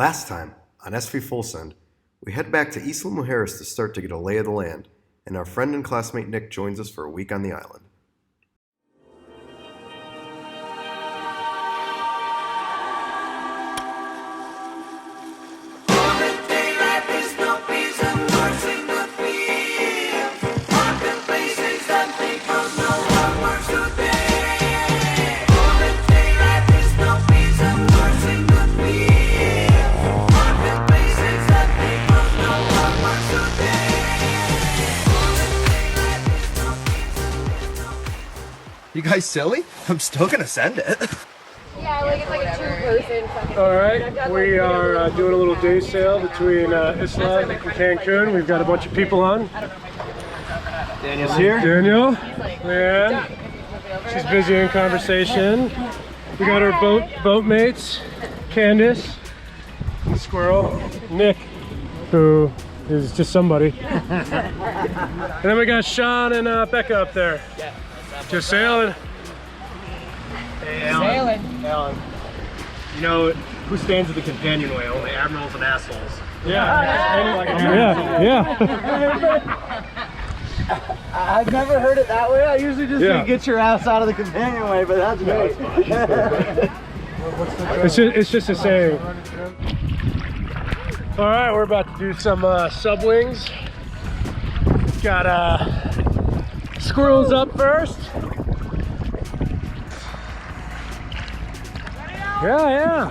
Last time, on SV Full Send, we head back to Isla Mujeres to start to get a lay of the land, and our friend and classmate Nick joins us for a week on the island. You guys silly? I'm still gonna send it. Yeah, like it's like a two-person fucking. All right, we are doing a little day sail between Isla and Cancun. We've got a bunch of people on. Daniel's here. Daniel, Leanne, she's busy in conversation. We got our boat mates, Candace, Squirrel, Nick, who is just somebody. And then we got Sean and Becca up there. Just sailing. Hey, Alan. Alan. You know who stands at the companionway? Only admirals and assholes. Yeah. Yeah. I've never heard it that way. I usually just say get your ass out of the companionway, but that's great. It's just a saying. All right, we're about to do some sub wings. Got squirrels up first. Yeah.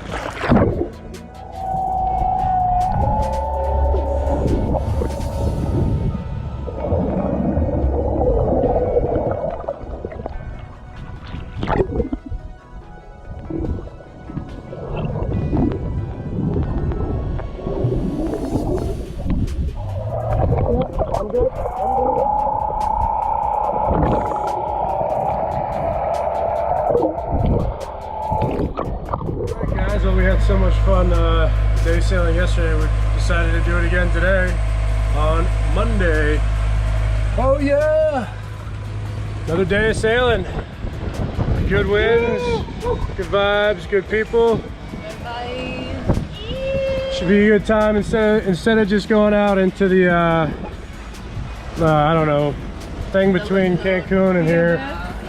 Well, we had so much fun day sailing yesterday, we decided to do it again today on Monday. Oh yeah! Another day of sailing. Good winds, good vibes, good people. Good vibes. Should be a good time instead of just going out into the I don't know, thing between Cancun and here.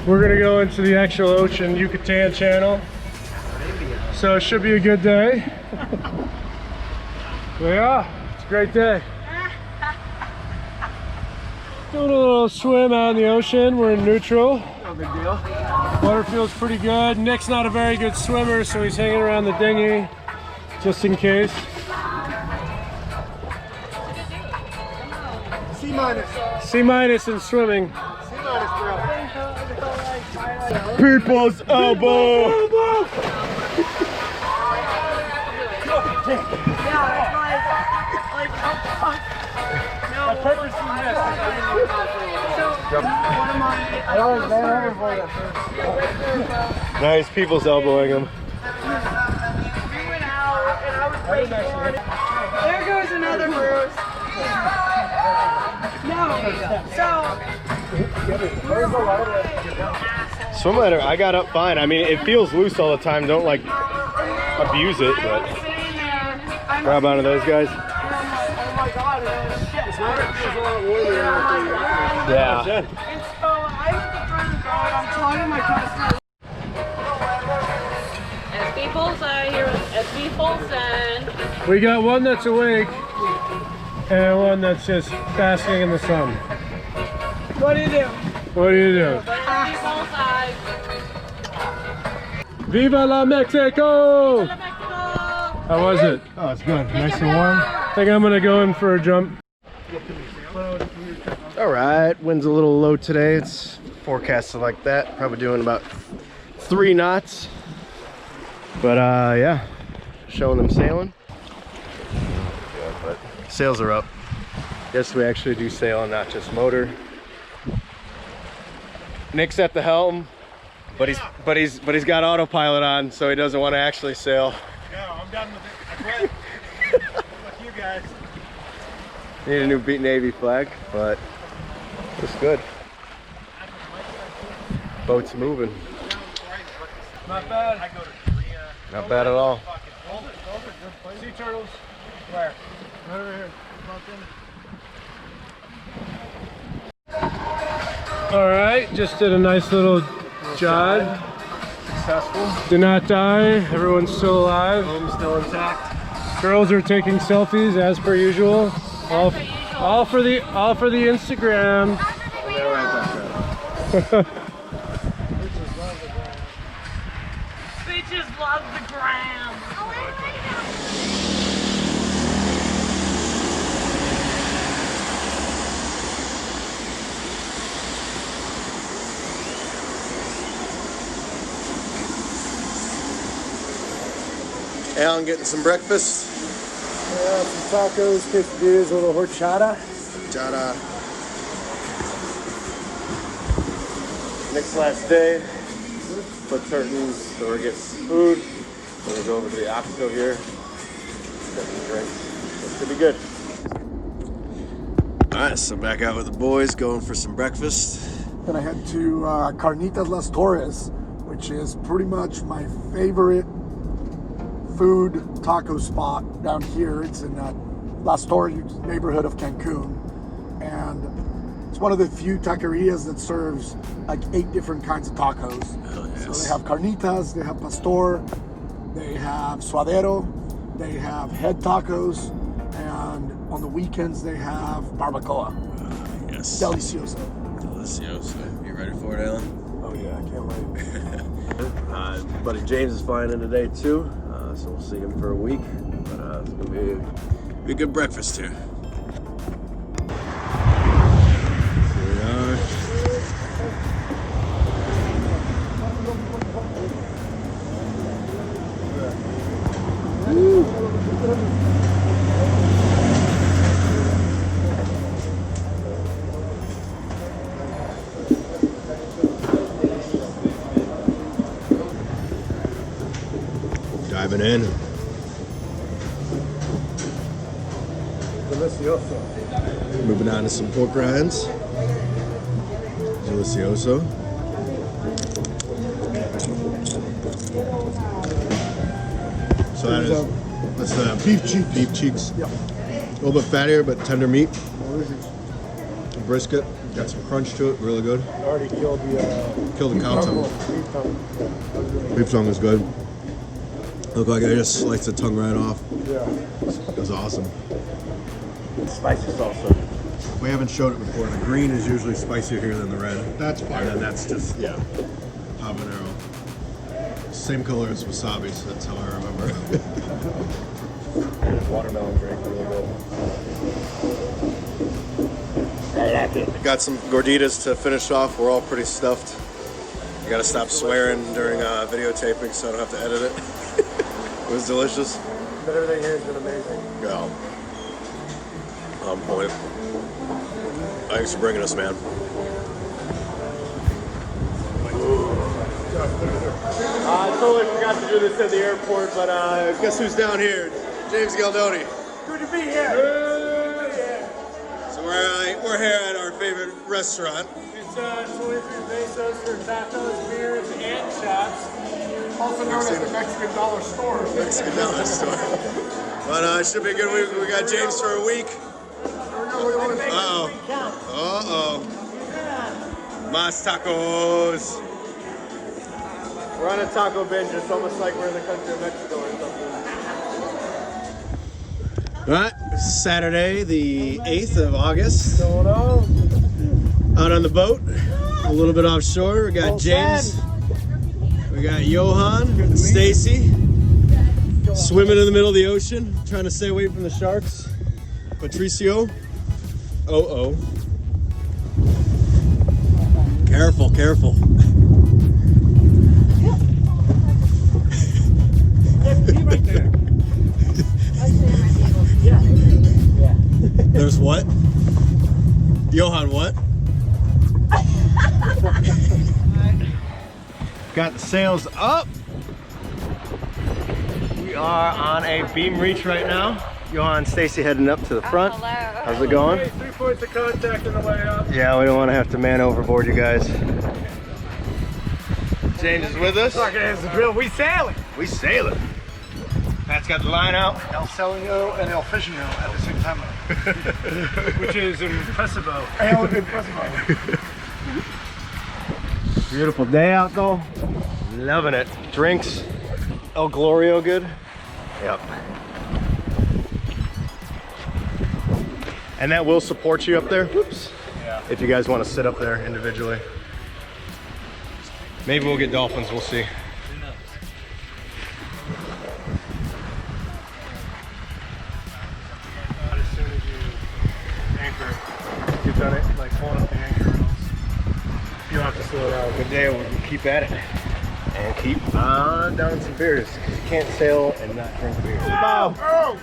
We're gonna go into the actual ocean, Yucatan Channel. So it should be a good day. Yeah, it's a great day. Doing a little swim out in the ocean. We're in neutral. No big deal. Water feels pretty good. Nick's not a very good swimmer, so he's hanging around the dinghy just in case. C minus. C minus in swimming. C minus, bro. People's elbow. Nice, people's elbowing him. We went out and I was waiting for it. There goes another bruise. No, Swim ladder, I got up fine. I mean, it feels loose all the time. Don't like abuse it, but grab onto those guys. Oh my god, this water feels a lot warmer. Yeah. And so I have to throw the boat. I'm talking to my customer. SB Bullseye here with SB Fulson. We got one that's awake and one that's just basking in the sun. What do you do? What do you do? SB Bullseye. Viva la Mexico! How was it? Oh, it's good. Nice and warm. I think I'm gonna go in for a jump. All right, wind's a little low today. It's forecasted like that. Probably doing about 3 knots. But yeah, showing them sailing. But sails are up. Guess we actually do sail and not just motor. Nick's at the helm, but he's got autopilot on, so he doesn't want to actually sail. No, I'm done with it. I quit. Fuck you guys. Need a new Navy flag, but it's good. Boat's moving. Not bad. Not bad at all. turtles. Where? Right over here. All right, just did a nice little jog. Successful. Did not die. Everyone's still alive. Home's still intact. Girls are taking selfies as per usual. All for the Instagram. And they're right back at it. Bitches love the gram. Alan getting some breakfast. Yeah, some tacos, quesadillas, a little horchata. Jada. Next last day, put curtains, so we're getting some food. We're gonna go over to the Oxo here, get some drinks. It should be good. Alright, so back out with the boys, going for some breakfast. Gonna head to Carnitas Las Torres, which is pretty much my favorite food taco spot down here. It's in Las Torres neighborhood of Cancun, and it's one of the few taquerias that serves like 8 different kinds of tacos. Oh, yes. So they have carnitas, they have pastor, they have suadero, they have head tacos, and on the weekends they have barbacoa. Yes. Delicioso. Delicioso. You ready for it, Alan? Oh yeah, I can't wait. Buddy James is flying in today too, so we'll see him for a week. But it's gonna Be a good breakfast here. Here we are. Diving in. Delicioso. Moving on to some pork rinds. Delicioso. So that's the beef cheeks. Beef cheeks. Yep. A little bit fattier, but tender meat. Brisket. Got some crunch to it. Really good. Already killed the cow tongue. Beef tongue is good. Looked like I just sliced the tongue right off. Yeah. It was awesome. spicy salsa. We haven't showed it before. The green is usually spicier here than the red. That's fire. And then that's just, yeah, habanero. Same color as wasabi, so that's how I remember. Watermelon drink, really good. I like it. Got some gorditas to finish off. We're all pretty stuffed. I gotta stop swearing during videotaping so I don't have to edit it. It was delicious. But everything here has been amazing. Yeah. On point. Thanks for bringing us, man. I totally forgot to do this at the airport, but Guess who's down here? James Galdoni. Good to be here. So we're here at our favorite restaurant. It's 23 pesos for tacos, beers, and shots. Also known as the Mexican dollar store. Mexican dollar store. But it should be a good week. We got James for a week. Uh-oh. Uh-oh. Mas tacos. we're on a taco binge. It's almost like we're in the country of Mexico or something. All right, Saturday, the 8th of August. Going on. Out on the boat, a little bit offshore. We got James. We got Johan, Stacy. Swimming in the middle of the ocean, trying to stay away from the sharks. Patricio. Oh. Careful, careful. Right there. There's what? Johan, what? Got the sails up. We are on a beam reach right now. Johan and Stacy heading up to the front. How's it going? 3 points of contact on the way up. Yeah, we don't want to have to man overboard, you guys. James is with us. Fucking is the drill. We sailing. We sailing. it's got the line out. El Celio and El Fishio at the same time. Which is impressivo. El Impressivo. Beautiful day out though. Loving it. Drinks. El Glorio good. Yep. And that will support you up there. Whoops. Yeah. If you guys want to sit up there individually. Maybe we'll get dolphins, we'll see. As soon as you anchor, you've done it, like pulling up the anchor, you don't have to slow down. Good day, we'll keep at it. And keep on down some beers, because you can't sail and not drink beer. Oh!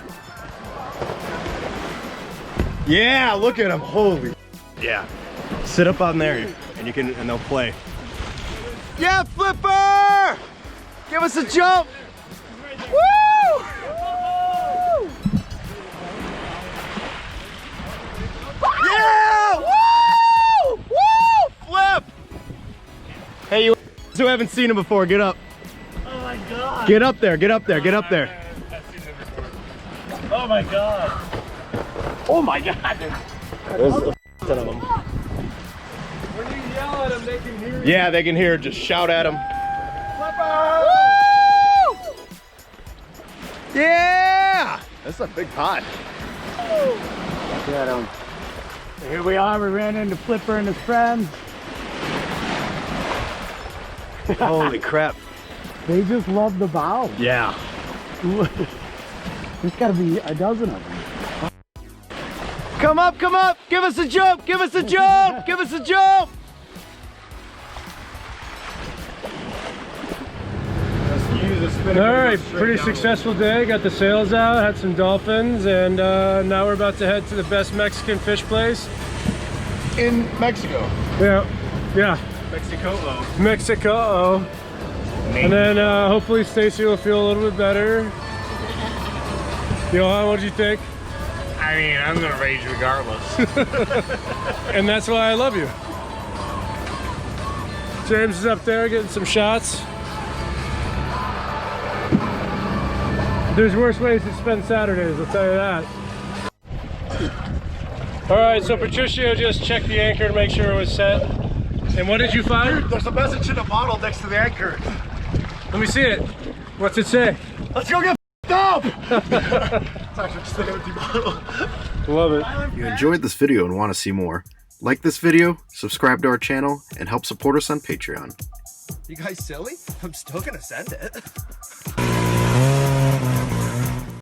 Yeah, look at them, holy. Yeah, sit up on there and you can, and they'll play. Yeah, Flipper! Give us a jump! Woo! Yeah! Woo! Woo! Flip! Hey, you who haven't seen him before, get up. Oh my god! Get up there, get up there, get up there. I've seen them before. Oh my god! Oh my god! There's a ton of them. When you yell at them, they can hear you. Yeah, they can hear it. Just shout at them. Woo! Yeah! That's a big pot. Look at him. Here we are, we ran into Flipper and his friends. Holy crap. They just love the bow. Yeah. There's gotta be a dozen of them. Come up, give us a jump, give us a jump, give us a jump. All right, pretty successful day. Got the sails out, had some dolphins, and now we're about to head to the best Mexican fish place In Mexico. Yeah, yeah, Mexico. Mexico. And then hopefully Stacy will feel a little bit better. Johan, what'd you think? I mean, I'm gonna rage regardless. And that's why I love you. James is up there getting some shots. There's worse ways to spend Saturdays, I'll tell you that. All right, so Patricio just checked the anchor to make sure it was set. And what did you find? There's a message in a bottle next to the anchor. Let me see it. What's it say? Let's go get up! It's actually just an empty bottle. Love it. If you enjoyed this video and want to see more, like this video, subscribe to our channel, and help support us on Patreon. You guys silly? I'm still gonna send it.